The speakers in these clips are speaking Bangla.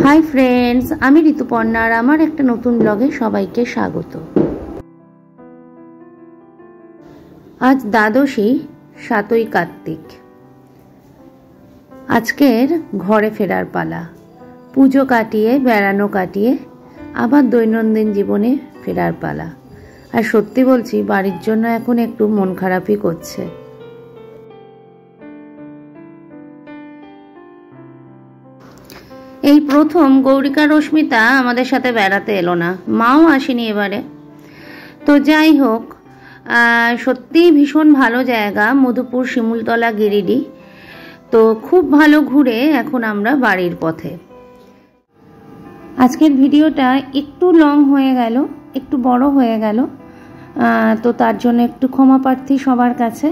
हाई फ्रेंड्स, आमी ऋतुपर्णा और आमार एकटा नतून ब्लगे सबाइके स्वागत। आज द्वादशी 7ই कार्तिक। आजकेर घरे फेरार पाला। पुजो काटिए बेड़ानो काटिए आबार दैनन्दिन जीवने फेरार पाला। और सत्यि बोलछि बाड़िर जोन्नो एखन एकटु मन खारापई करछे। এই প্রথম গৌরিকা রশ্মিতা আমাদের সাথে বেড়াতে এলো না, মাও আসেনি এবারে। তো যাই হোক, সত্যিই ভীষণ ভালো জায়গা মধুপুর শিমুলতলা গিরিডি। তো খুব ভালো ঘুরে এখন আমরা বাড়ির পথে। আজকের ভিডিওটা একটু লং হয়ে গেল, একটু বড় হয়ে গেল, তো তার জন্য একটু ক্ষমা প্রার্থী সবার কাছে।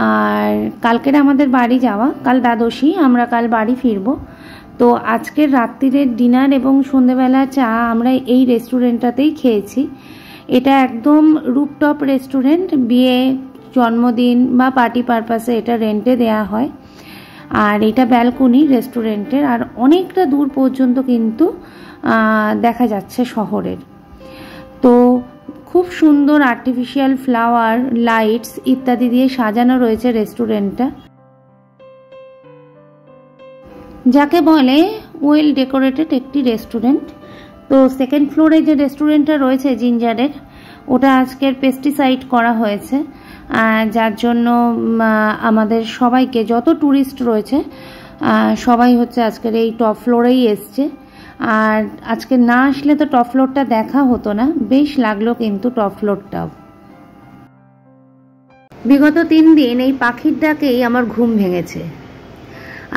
আর কালকের আমাদের বাড়ি যাওয়া, কাল দ্বাদশী, আমরা কাল বাড়ি ফিরবো। তো আজকের রাত্রিরের ডিনার এবং সন্ধ্যাবেলা চা আমরা এই রেস্টুরেন্টটাতেই খেয়েছি। এটা একদম রুপটপ রেস্টুরেন্ট, বিয়ে জন্মদিন বা পার্টি পারপাসে এটা রেন্টে দেয়া হয়। আর এটা ব্যালকনি রেস্টুরেন্টের, আর অনেকটা দূর পর্যন্ত কিন্তু দেখা যাচ্ছে শহরের। তো খুব সুন্দর আর্টিফিশিয়াল ফ্লাওয়ার, লাইটস ইত্যাদি দিয়ে সাজানো রয়েছে রেস্টুরেন্টটা, যাকে বলে ওয়েল ডেকোরেটেড একটি রেস্টুরেন্ট। তো সেকেন্ড ফ্লোরে যে রেস্টুরেন্টটা রয়েছে জিঞ্জারের, ওটা আজকের পেস্টিসাইড করা হয়েছে, যার জন্য আমাদের সবাইকে, যত ট্যুরিস্ট রয়েছে সবাই হচ্ছে আজকের এই টপ ফ্লোরেই এসছে। আর আজকে না আসলে তো টপ ফ্লোরটা দেখা হতো না, বেশ লাগলো কিন্তু টপ ফ্লোরটাও। বিগত 3 দিন এই পাখির ডাকেই আমার ঘুম ভেঙেছে,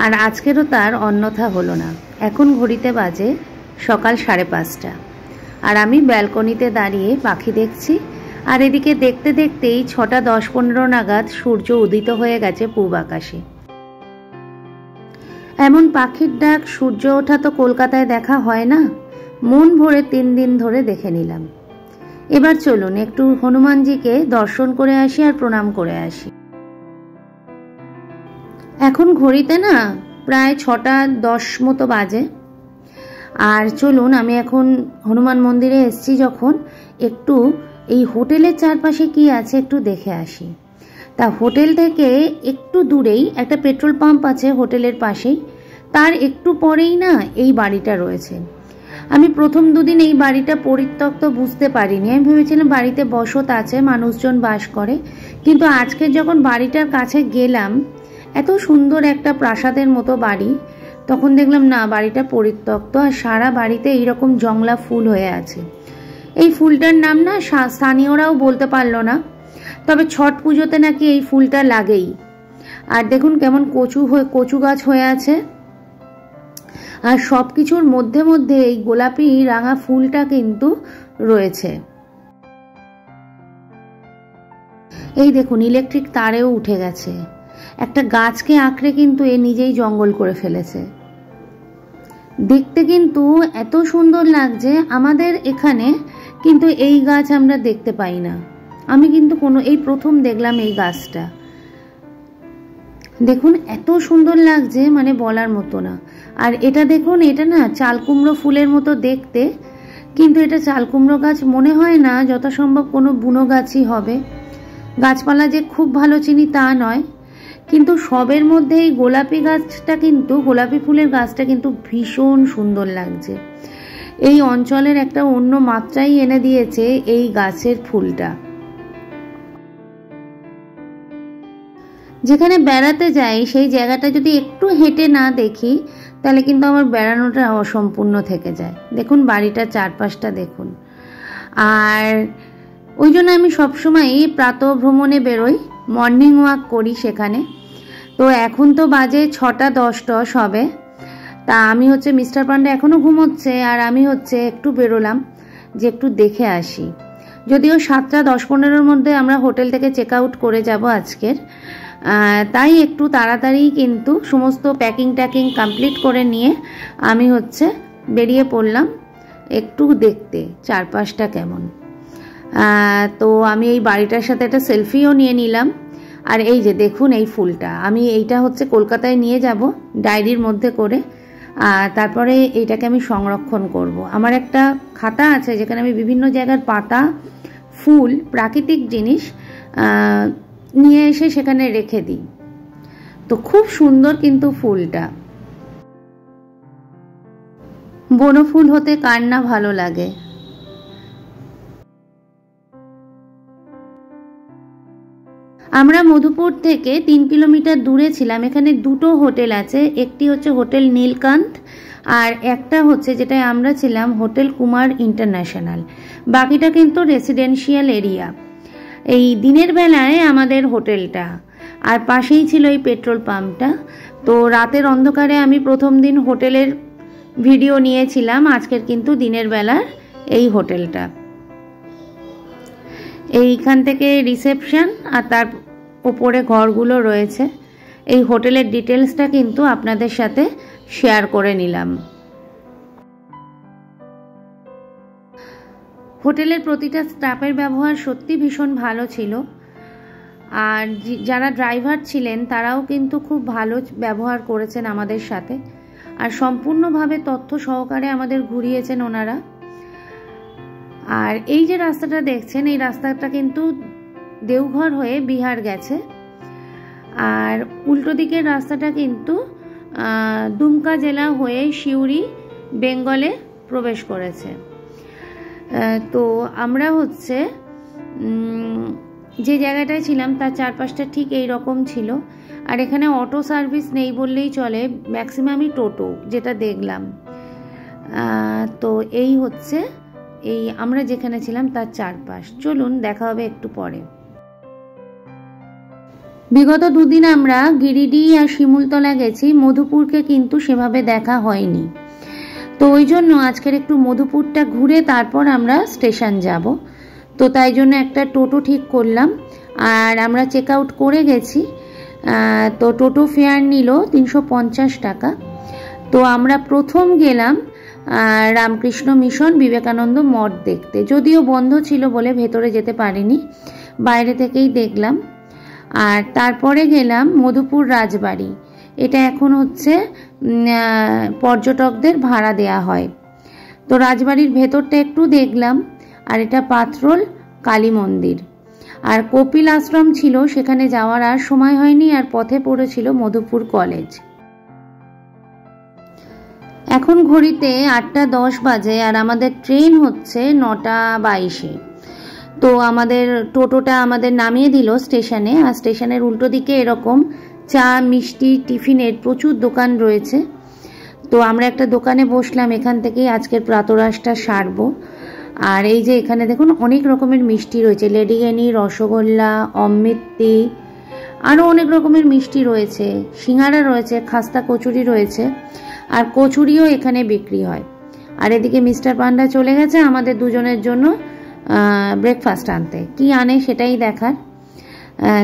আর আজকেরও তার অন্যথা হলো না। এখন ঘড়িতে বাজে সকাল 5:30, আর আমি ব্যালকনিতে দাঁড়িয়ে পাখি দেখছি। আর এদিকে দেখতে দেখতেই 6:10-15 নাগাদ সূর্য উদিত হয়ে গেছে পূব আকাশে। এমন পাখির ডাক, সূর্য ওঠা তো কলকাতায় দেখা হয় না। মন ভরে 3 দিন ধরে দেখে নিলাম। এবার চলুন একটু হনুমানজিকে দর্শন করে আসি আর প্রণাম করে আসি। এখন ঘড়িতে না প্রায় 6:10 মতো বাজে। আর চলুন, আমি এখন হনুমান মন্দিরে এসেছি যখন, একটু এই হোটেলের চারপাশে কি আছে একটু দেখে আসি। তা হোটেল থেকে একটু দূরেই একটা পেট্রোল পাম্প আছে হোটেলের পাশেই, তার একটু পরেই না এই বাড়িটা রয়েছে। আমি প্রথম 2 দিন এই বাড়িটা পরিত্যক্ত বুঝতে পারিনি, আমি ভেবেছিলাম বাড়িতে বসত আছে, মানুষজন বাস করে। কিন্তু আজকে যখন বাড়িটার কাছে গেলাম, এত সুন্দর একটা প্রাসাদের মতো বাড়ি, তখন দেখলাম না বাড়িটা পরিত্যক্ত, আর সারা বাড়িতে এইরকম জংলা ফুল হয়ে আছে। এই ফুলটার নাম না স্থানীয়রাও বলতে পারলো না, তবে ছট পুজোতে নাকি এই ফুলটা লাগেই। আর দেখুন কেমন কচু গাছ হয়ে আছে, আর সব কিছুর মধ্যে মধ্যে এই গোলাপি রাঙা ফুলটা কিন্তু রয়েছে। এই দেখুন ইলেকট্রিক তারেও উঠে গেছে। একটা গাছকে আঁকড়ে কিন্তু এ নিজেই জঙ্গল করে ফেলেছে। দেখতে কিন্তু এত সুন্দর লাগছে। আমাদের এখানে কিন্তু এই গাছ আমরা দেখতে পাই না। আমি কিন্তু এই প্রথম দেখলাম এই গাছটা। দেখুন এত সুন্দর লাগছে, মানে বলার মতো না। আর এটা দেখুন, এটা না চালকুমড়ো ফুলের মতো দেখতে, কিন্তু এটা চালকুমড়ো গাছ মনে হয় না, যথাসম্ভব কোনো বুনো গাছই হবে। গাছপালা যে খুব ভালো চিনি তা নয়, কিন্তু সবের মধ্যে এই গোলাপি গাছটা কিন্তু, গোলাপি ফুলের গাছটা কিন্তু ভীষণ সুন্দর লাগছে। এই অঞ্চলের একটা অন্য মাত্রাই এনে দিয়েছে এই গাছের ফুলটা। যেখানে বেড়াতে যাই সেই জায়গাটা যদি একটু হেঁটে না দেখি, তাহলে কিন্তু আমার বেড়ানোটা অসম্পূর্ণ থেকে যায়। দেখুন বাড়িটার চারপাশটা দেখুন। আর ওই জন্য আমি সবসময় প্রাতঃ ভ্রমণে বেরোই, মর্নিং ওয়াক করি সেখানে। তো এখন তো বাজে 6:10 হবে। তা আমি হচ্ছে, মিস্টার পান্ডা এখনও ঘুমোচ্ছে, আর আমি হচ্ছে একটু বেরোলাম যে একটু দেখে আসি। যদিও 7:10-15 মধ্যে আমরা হোটেল থেকে চেক আউট করে যাব আজকের, তাই একটু তাড়াতাড়ি কিন্তু সমস্ত প্যাকিং কমপ্লিট করে নিয়ে আমি হচ্ছে বেরিয়ে পড়লাম একটু দেখতে চারপাশটা কেমন। তো আমি এই বাড়িটার সাথে একটা সেলফিও নিয়ে নিলাম। আর এই যে দেখুন এই ফুলটা, আমি এইটা হচ্ছে কলকাতায় নিয়ে যাব ডায়েরির মধ্যে করে, তারপরে এইটাকে আমি সংরক্ষণ করব। আমার একটা খাতা আছে যেখানে আমি বিভিন্ন জায়গার পাতা, ফুল, প্রাকৃতিক জিনিস নিয়ে এসে সেখানে রেখে দিই। তো খুব সুন্দর কিন্তু ফুলটা। বনফুল হতে কার না ভালো লাগে। আমরা মধুপুর থেকে 3 কিলোমিটার দূরে ছিলাম। এখানে দুটো হোটেল আছে, একটি হচ্ছে হোটেল নীলকান্ত আর একটা হচ্ছে যেটায় আমরা ছিলাম হোটেল কুমার ইন্টারন্যাশনাল। বাকিটা কিন্তু রেসিডেন্সিয়াল এরিয়া। এই দিনের বেলায় আমাদের হোটেলটা, আর পাশেই ছিল এই পেট্রোল পাম্পটা। তো রাতের অন্ধকারে আমি প্রথম দিন হোটেলের ভিডিও নিয়েছিলাম, আজকের কিন্তু দিনের বেলার এই হোটেলটা। এইখান থেকে রিসেপশন আর তার উপরে ঘরগুলো রয়েছে। এই হোটেলের ডিটেলসটা কিন্তু আপনাদের সাথে শেয়ার করে নিলাম। হোটেলের প্রতিটা স্টাফের ব্যবহার সত্যি ভীষণ ভালো ছিল, আর যারা ড্রাইভার ছিলেন তারাও কিন্তু খুব ভালো ব্যবহার করেছেন আমাদের সাথে, আর সম্পূর্ণভাবে তথ্য সহকারে আমাদের ঘুরিয়েছেন ওনারা। আর এই যে রাস্তাটা দেখছেন, এই রাস্তাটা কিন্তু দেওঘর হয়ে বিহার গেছে, আর উল্টো দিকের রাস্তাটা কিন্তু দুমকা জেলা হয়ে সিউড়ি বেঙ্গলে প্রবেশ করেছে। তো আমরা হচ্ছে যে জায়গাটায় ছিলাম তার চারপাশটা ঠিক এই রকম ছিল, আর এখানে অটো সার্ভিস নেই বললেই চলে, ম্যাক্সিমামই টোটো যেটা দেখলাম। তো এই হচ্ছে এই আমরা যেখানে ছিলাম তার চারপাশ। চলুন দেখা হবে একটু পরে। বিগত দুদিন আমরা গিরিডি আর শিমুলতলা গেছি, মধুপুরকে কিন্তু সেভাবে দেখা হয়নি। তো ওই জন্য আজকের একটু মধুপুরটা ঘুরে তারপর আমরা স্টেশন যাব। তো তাই জন্য একটা টোটো ঠিক করলাম, আর আমরা চেক আউট করে গেছি। তো টোটো ফেয়ার নিল 350 টাকা। তো আমরা প্রথম গেলাম রামকৃষ্ণ মিশন বিবেকানন্দ মঠ দেখতে, যদিও বন্ধ ছিল বলে ভেতরে যেতে পারিনি, বাইরে থেকেই দেখলাম। আর তারপরে গেলাম মধুপুর রাজবাড়ি। এটা এখন হচ্ছে পর্যটকদের ভাড়া দেয়া হয়। তো রাজবাড়ির ভেতরটা একটু দেখলাম, আর এটা পাথরোল কালী মন্দির। আর কপিল আশ্রম ছিল, সেখানে যাওয়ার আর সময় হয়নি, আর পথে পড়েছিল মধুপুর কলেজ। এখন ঘড়িতে 8:10 বাজে, আর আমাদের ট্রেন হচ্ছে 9:22-এ। তো আমাদের টোটোটা আমাদের নামিয়ে দিল স্টেশনে, আর স্টেশনের উল্টো দিকে এরকম চা, মিষ্টি, টিফিনের প্রচুর দোকান রয়েছে। তো আমরা একটা দোকানে বসলাম, এখান থেকেই আজকের প্রাতরাশটা সারবো। আর এই যে এখানে দেখুন অনেক রকমের মিষ্টি রয়েছে, লেডিকেনি, রসগোল্লা, অমৃতি, আরও অনেক রকমের মিষ্টি রয়েছে, সিঙ্গারা রয়েছে, খাস্তা কচুরি রয়েছে, আর কচুরিও এখানে বিক্রি হয়। আর এদিকে মিস্টার পান্ডা চলে গেছে আমাদের দুজনের জন্য ব্রেকফাস্ট আনতে। কি আনে সেটাই দেখার।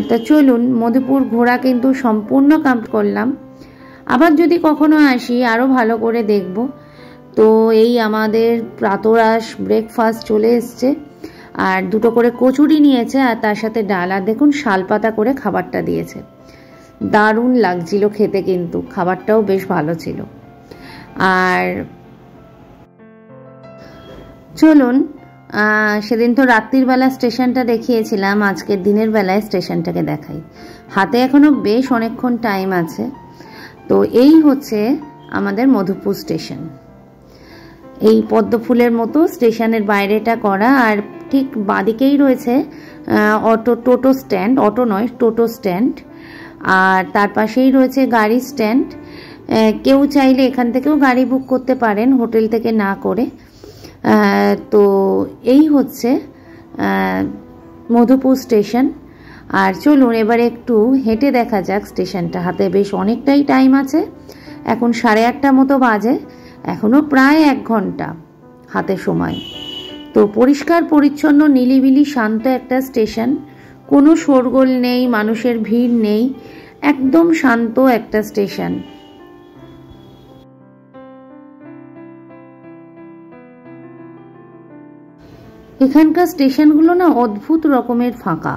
তা চলুন, মধুপুর ঘোরা কিন্তু সম্পূর্ণ কমপ্লিট করলাম। আবার যদি কখনো আসি আরও ভালো করে দেখব। তো এই আমাদের প্রাতরাশ ব্রেকফাস্ট চলে এসছে, আর দুটো করে কচুরি নিয়েছে, আর তার সাথে ডাল, আর দেখুন শালপাতা করে খাবারটা দিয়েছে। দারুণ লাগছিল খেতে, কিন্তু খাবারটাও বেশ ভালো ছিল। আর চলুন, সেদিন তো রাত্রির বেলা স্টেশনটা দেখিয়েছিলাম, আজকের দিনের বেলায় স্টেশনটাকে দেখাই। হাতে এখনো বেশ অনেকক্ষণ টাইম আছে। তো এই হচ্ছে আমাদের মধুপুর স্টেশন। এই পদ্মফুলের মতো স্টেশনের বাইরেটা করা, আর ঠিক বাঁদিকেই রয়েছে টোটো স্ট্যান্ড, অটো নয় টোটো স্ট্যান্ড, আর তার পাশেই রয়েছে গাড়ি স্ট্যান্ড। কেউ চাইলে এখান থেকেও গাড়ি বুক করতে পারেন হোটেল থেকে না করে। তো এই হচ্ছে মধুপুর স্টেশন। আর চলুন এবার একটু হেঁটে দেখা যাক স্টেশনটা। হাতে বেশ অনেকটাই টাইম আছে, এখন 8:30 মতো বাজে, এখনও প্রায় 1 ঘন্টা হাতে সময়। তো পরিষ্কার পরিচ্ছন্ন, নিলিবিলি, শান্ত একটা স্টেশন, কোনো শোরগোল নেই, মানুষের ভিড় নেই, একদম শান্ত একটা স্টেশন। এখানকার স্টেশনগুলো না অদ্ভুত রকমের ফাঁকা।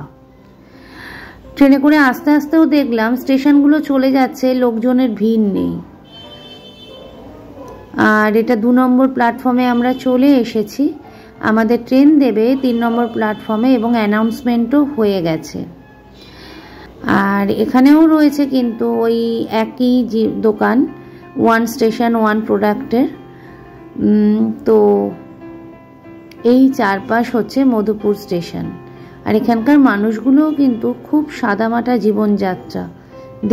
ট্রেনে করে আস্তে আস্তেও দেখলাম স্টেশনগুলো চলে যাচ্ছে, লোকজনের ভিড় নেই। আর এটা 2 নম্বর প্ল্যাটফর্মে আমরা চলে এসেছি। আমাদের ট্রেন দেবে 3 নম্বর প্ল্যাটফর্মে এবং অ্যানাউন্সমেন্টও হয়ে গেছে। আর এখানেও রয়েছে কিন্তু ওই একই দোকান, 1 স্টেশন 1 প্রোডাক্টের। তো এই চারপাশ হচ্ছে মধুপুর স্টেশন। আর এখানকার মানুষগুলোও কিন্তু খুব সাদামাটা জীবনযাত্রা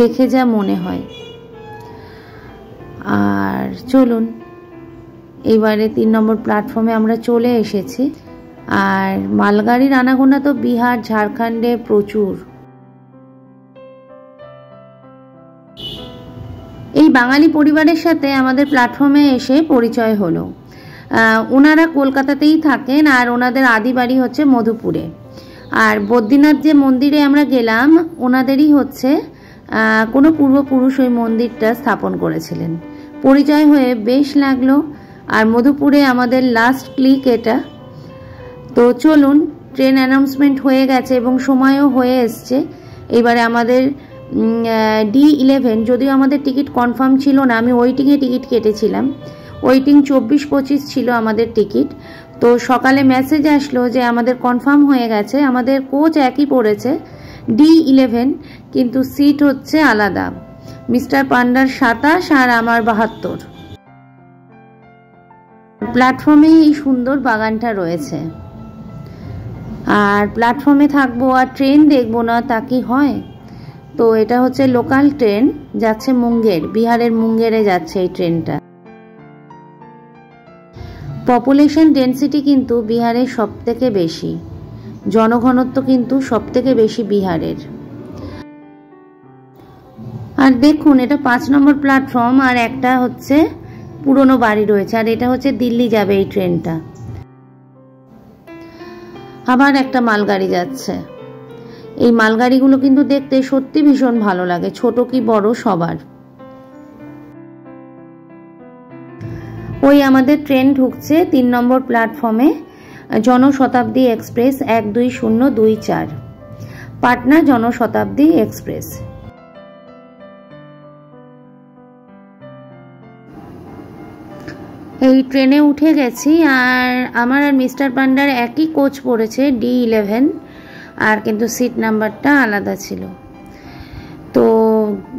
দেখে যা মনে হয়। আর চলুন, এইবারে 3 নম্বর প্ল্যাটফর্মে আমরা চলে এসেছি। আর মালগাড়ির আনাগোনা তো বিহার ঝাড়খণ্ডে প্রচুর। এই বাঙালি পরিবারের সাথে আমাদের প্ল্যাটফর্মে এসে পরিচয় হলো। ওনারা কলকাতাতেই থাকেন আর ওনাদের আদি বাড়ি হচ্ছে মধুপুরে। আর বদ্রীনাথ যে মন্দিরে আমরা গেলাম, ওনাদেরই হচ্ছে কোনো পূর্বপুরুষ ওই মন্দিরটা স্থাপন করেছিলেন। পরিচয় হয়ে বেশ লাগলো। আর মধুপুরে আমাদের লাস্ট ক্লিক এটা। তো চলুন, ট্রেন অ্যানাউন্সমেন্ট হয়ে গেছে এবং সময়ও হয়ে এসছে। এবারে আমাদের D11, যদিও আমাদের টিকিট কনফার্ম ছিল না, আমি ওয়েটিংয়ে টিকিট কেটেছিলাম। ওয়েটিং 24-25 ছিল আমাদের টিকিট। তো সকালে মেসেজ আসলো যে আমাদের কনফার্ম হয়ে গেছে। আমাদের কোচ একই পড়েছে, D11, কিন্তু সিট হচ্ছে আলাদা। মিস্টার পান্ডার 27 আর আমার 72। প্ল্যাটফর্মে এই সুন্দর বাগানটা রয়েছে। আর প্ল্যাটফর্মে থাকবো আর ট্রেন দেখবো না, তা কি হয়? তো এটা হচ্ছে লোকাল ট্রেন, যাচ্ছে মুঙ্গের, বিহারের মুঙ্গেরে যাচ্ছে এই ট্রেনটা। পপুলেশন ডেন্সিটি কিন্তু বিহারের সবথেকে বেশি, জনঘনত্ব কিন্তু সবথেকে বেশি বিহারের। আর দেখুন, এটা 5 নম্বর প্ল্যাটফর্ম আর একটা হচ্ছে পুরনো বাড়ি রয়েছে। আর এটা হচ্ছে দিল্লি যাবে এই ট্রেনটা। আবার একটা মালগাড়ি যাচ্ছে। এই মালগাড়িগুলো কিন্তু দেখতে সত্যি ভীষণ ভালো লাগে, ছোট কি বড় সবার। ওই আমাদের ট্রেন ঢুকছে 3 নম্বর প্ল্যাটফর্মে, জনশতাব্দী এক্সপ্রেস 12024, পাটনা জনশতাব্দী এক্সপ্রেস। এই ট্রেনে উঠে গেছি। আর আমার আর মিস্টার পান্ডার একই কোচ পড়েছে, D11, আর কিন্তু সিট নাম্বারটা আলাদা ছিল। তো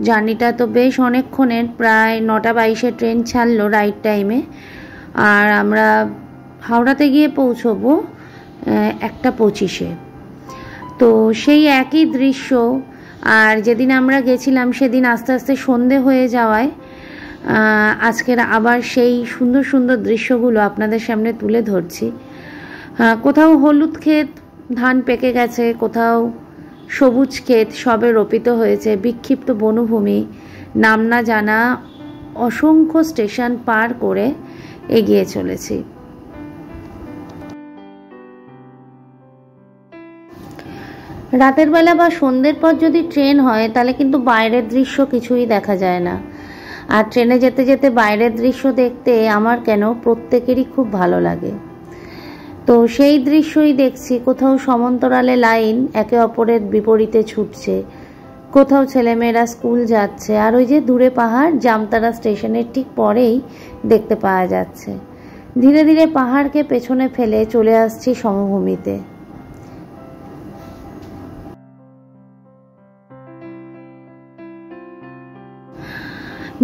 জার্নিটা তো বেশ অনেকক্ষণের, প্রায় 9:22-এ ট্রেন ছাড়লো রাইট টাইমে। আর আমরা হাওড়াতে গিয়ে পৌঁছবো 1:25-এ। তো সেই একই দৃশ্য। আর যেদিন আমরা গেছিলাম সেদিন আস্তে আস্তে সন্ধে হয়ে যাওয়ায় আজকের আবার সেই সুন্দর সুন্দর দৃশ্যগুলো আপনাদের সামনে তুলে ধরছি। কোথাও হলুদ ক্ষেত, ধান পেকে গেছে, কোথাও সবুজ ক্ষেত সবে রোপিত হয়েছে, বিক্ষিপ্ত বনভূমি, নাম না জানা অসংখ্য স্টেশন পার করে এগিয়ে চলেছি। রাতের বেলা বা সন্ধ্যের পর যদি ট্রেন হয় তাহলে কিন্তু বাইরের দৃশ্য কিছুই দেখা যায় না। আর ট্রেনে যেতে যেতে বাইরের দৃশ্য দেখতে আমার কেন প্রত্যেকেরই খুব ভালো লাগে। তো সেই দৃশ্যই দেখছি। কোথাও সমান্তরালে লাইন একে অপরের বিপরীতে ছুটছে, কোথাও ছেলেমেয়েরা স্কুল যাচ্ছে। আর ওই যে দূরে পাহাড়, জামতারা স্টেশনের ঠিক পরেই দেখতে পাওয়া যাচ্ছে। ধীরে ধীরে পাহাড়কে পেছনে ফেলে চলে আসছি সমভূমিতে।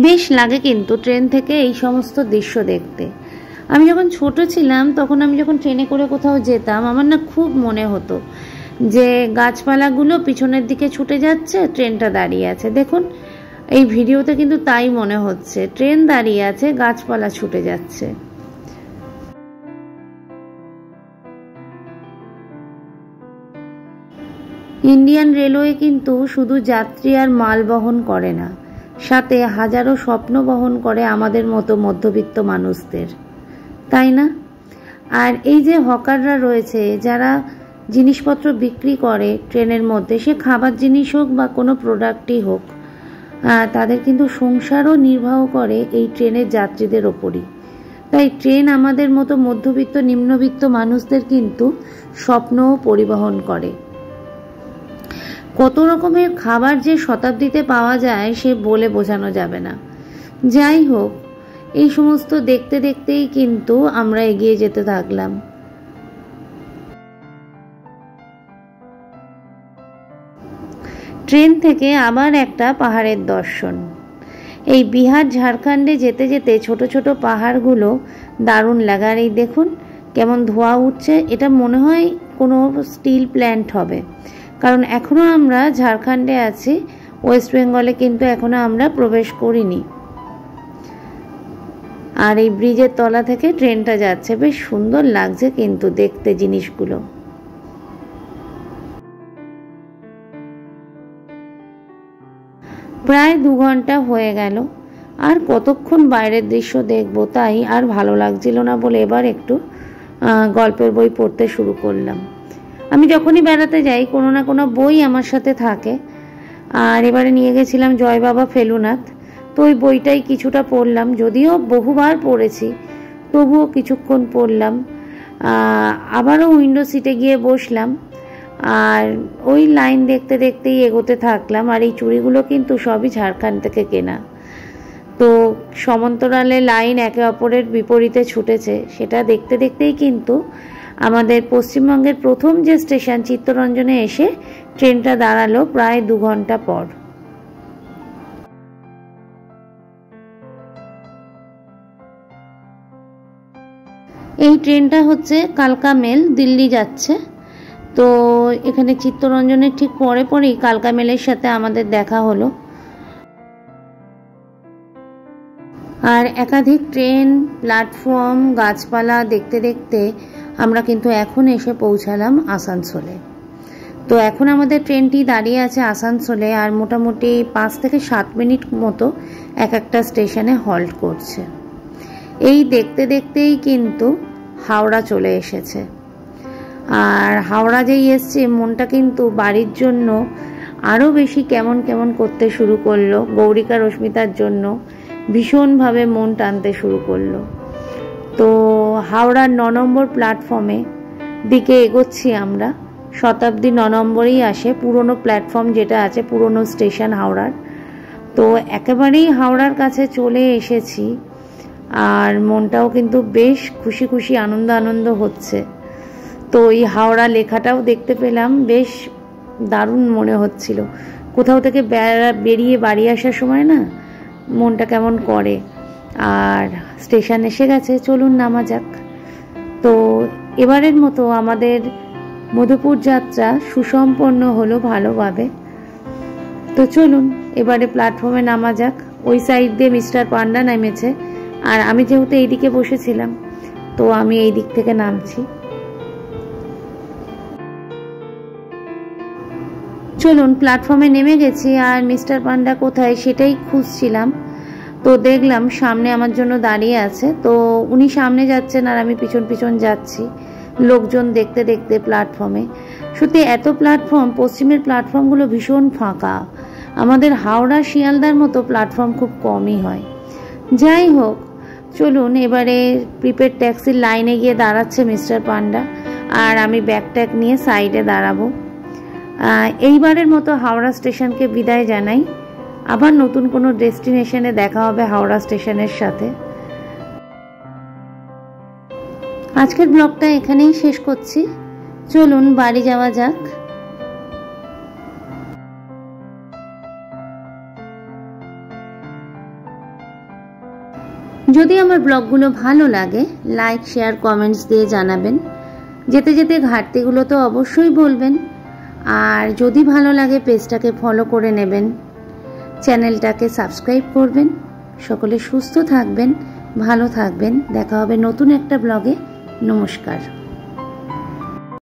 বেশ লাগে কিন্তু ট্রেন থেকে এই সমস্ত দৃশ্য দেখতে। আমি যখন ছোট ছিলাম তখন আমি যখন ট্রেনে করে কোথাও যেতাম, আমার না খুব মনে হতো যে গাছপালাগুলো পিছনের দিকে ছুটে যাচ্ছে, ট্রেনটা দাঁড়িয়ে আছে। দেখুন এই ভিডিওতে কিন্তু তাই মনে হচ্ছে, ট্রেন দাঁড়িয়ে আছে, গাছপালা ছুটে যাচ্ছে। ইন্ডিয়ান রেলওয়ে কিন্তু শুধু যাত্রী আর মাল বহন করে না, সাথে হাজারো স্বপ্ন বহন করে আমাদের মতো মধ্যবিত্ত মানুষদের, তাই না? আর এই যে হকাররা রয়েছে যারা জিনিসপত্র বিক্রি করে ট্রেনের মধ্যে, সে খাবার জিনিস হোক বা কোনো প্রোডাক্টই হোক, তাদের কিন্তু সংসারও নির্বাহ করে এই ট্রেনের যাত্রীদের ওপরই। তাই ট্রেন আমাদের মতো মধ্যবিত্ত নিম্নবিত্ত মানুষদের কিন্তু স্বপ্নও পরিবহন করে। কত রকমের খাবার যে শতাব্দীতে পাওয়া যায় সে বলে বোঝানো যাবে না। যাই হোক, এই সমস্ত দেখতে দেখতেই কিন্তু আমরা এগিয়ে যেতে থাকলাম। ট্রেন থেকে আবার একটা পাহাড়ের দর্শন। এই বিহার ঝাড়খণ্ডে যেতে যেতে ছোট ছোট পাহাড়গুলো দারুণ লাগে। আর এই দেখুন কেমন ধোঁয়া উঠছে, এটা মনে হয় কোনো স্টিল প্ল্যান্ট হবে, কারণ এখনো আমরা ঝাড়খণ্ডে আছি, ওয়েস্ট বেঙ্গলে কিন্তু এখনো আমরা প্রবেশ করিনি। আর এই ব্রিজের তলা থেকে ট্রেনটা যাচ্ছে, বেশ সুন্দর লাগছে কিন্তু দেখতে জিনিসগুলো। প্রায় 2 ঘন্টা হয়ে গেল, আর কতক্ষণ বাইরের দৃশ্য দেখবো, তাই আর ভালো লাগছিল না বলে এবার একটু গল্পের বই পড়তে শুরু করলাম। আমি যখনই বেড়াতে যাই কোনো না কোনো বই আমার সাথে থাকে, আর এবারে নিয়ে গেছিলাম জয় বাবা ফেলুনাথ, তো ওই বইটাই কিছুটা পড়লাম, যদিও বহুবার পড়েছি তবুও কিছুক্ষণ পড়লাম। আবারও উইন্ডো সিটে গিয়ে বসলাম আর ওই লাইন দেখতে দেখতেই এগোতে থাকলাম। আর এই চুড়িগুলো কিন্তু সবই ঝাড়খণ্ড থেকে কেনা। তো সমান্তরালে লাইন একে অপরের বিপরীতে ছুটেছে, সেটা দেখতে দেখতেই কিন্তু আমাদের পশ্চিমবঙ্গের প্রথম যে স্টেশন চিত্তরঞ্জনে এসে ট্রেনটা দাঁড়ালো প্রায় 2 ঘন্টা পর। এই ট্রেনটা হচ্ছে কালকা মেল, দিল্লি যাচ্ছে। তো এখানে চিত্তরঞ্জনের ঠিক পরে পরেই কালকা মেলের সাথে আমাদের দেখা হলো। আর একাধিক ট্রেন, প্ল্যাটফর্ম, গাছপালা দেখতে দেখতে আমরা কিন্তু এখন এসে পৌঁছালাম আসানসোলে। তো এখন আমাদের ট্রেনটি দাঁড়িয়ে আছে আসানসোলে, আর মোটামুটি 5 থেকে 7 মিনিট মতো এক একটা স্টেশনে হল্ট করছে। এই দেখতে দেখতেই কিন্তু হাওড়া চলে এসেছে। আর হাওড়া যেই এসছে মনটা কিন্তু বাড়ির জন্য আরও বেশি কেমন কেমন করতে শুরু করলো। গৌরিকা রশ্মিতার জন্য ভীষণভাবে মন টানতে শুরু করলো। তো হাওড়ার 9 নম্বর প্ল্যাটফর্মে দিকে এগোচ্ছি আমরা। শতাব্দী 9 নম্বরেই আসে, পুরনো প্ল্যাটফর্ম যেটা আছে, পুরনো স্টেশন হাওড়ার। তো একেবারেই হাওড়ার কাছে চলে এসেছি, আর মনটাও কিন্তু বেশ খুশি খুশি আনন্দ আনন্দ হচ্ছে। তো এই হাওড়া লেখাটাও দেখতে পেলাম, বেশ দারুণ মনে হচ্ছিল। কোথাও থেকে বেরিয়ে বাড়ি আসার সময় না মনটা কেমন করে। আর স্টেশন এসে গেছে, চলুন নামা যাক। তো এবারের মতো আমাদের মধুপুর যাত্রা সুসম্পন্ন হলো ভালোভাবে। তো চলুন এবারে প্ল্যাটফর্মে নামা যাক। ওই সাইড দিয়ে মিস্টার পান্ডা নেমেছে, আর আমি যেহেতু এইদিকে বসেছিলাম তো আমি এই দিক থেকে নামছি। চলুন প্ল্যাটফর্মে নেমে গেছি, আর মিস্টার পান্ডা কোথায় সেটাই খুঁজছিলাম। তো দেখলাম সামনে আমার জন্য দাঁড়িয়ে আছে। তো উনি সামনে যাচ্ছেন আর আমি পিছন পিছন যাচ্ছি লোকজন দেখতে দেখতে প্ল্যাটফর্মে। সত্যি এত প্ল্যাটফর্ম, পশ্চিমের প্ল্যাটফর্মগুলো ভীষণ ফাঁকা। আমাদের হাওড়া শিয়ালদার মতো প্ল্যাটফর্ম খুব কমই হয়। যাই হোক, চলুন এবারে প্রিপেড ট্যাক্সির লাইনে গিয়ে দাঁড়াচ্ছে মিস্টার পান্ডা, আর আমি ব্যাগ ট্যাগ নিয়ে সাইডে দাঁড়াবো। এইবারের মতো হাওড়া স্টেশনকে বিদায় জানাই। আবার নতুন কোনো ডেস্টিনেশনে দেখা হবে হাওড়া স্টেশনের সাথে। আজকের ব্লগটা এখানেই শেষ করছি, চলুন বাড়ি যাওয়া যাক। যদি আমার ব্লগগুলো ভালো লাগে লাইক, শেয়ার, কমেন্টস দিয়ে জানাবেন। যেতে যেতে ঘাটতিগুলো তো অবশ্যই বলবেন। আর যদি ভালো লাগে পেজটাকে ফলো করে নেবেন, চ্যানেলটাকে সাবস্ক্রাইব করবেন। সকলে সুস্থ থাকবেন, ভালো থাকবেন। দেখা হবে নতুন একটা ব্লগে। নমস্কার।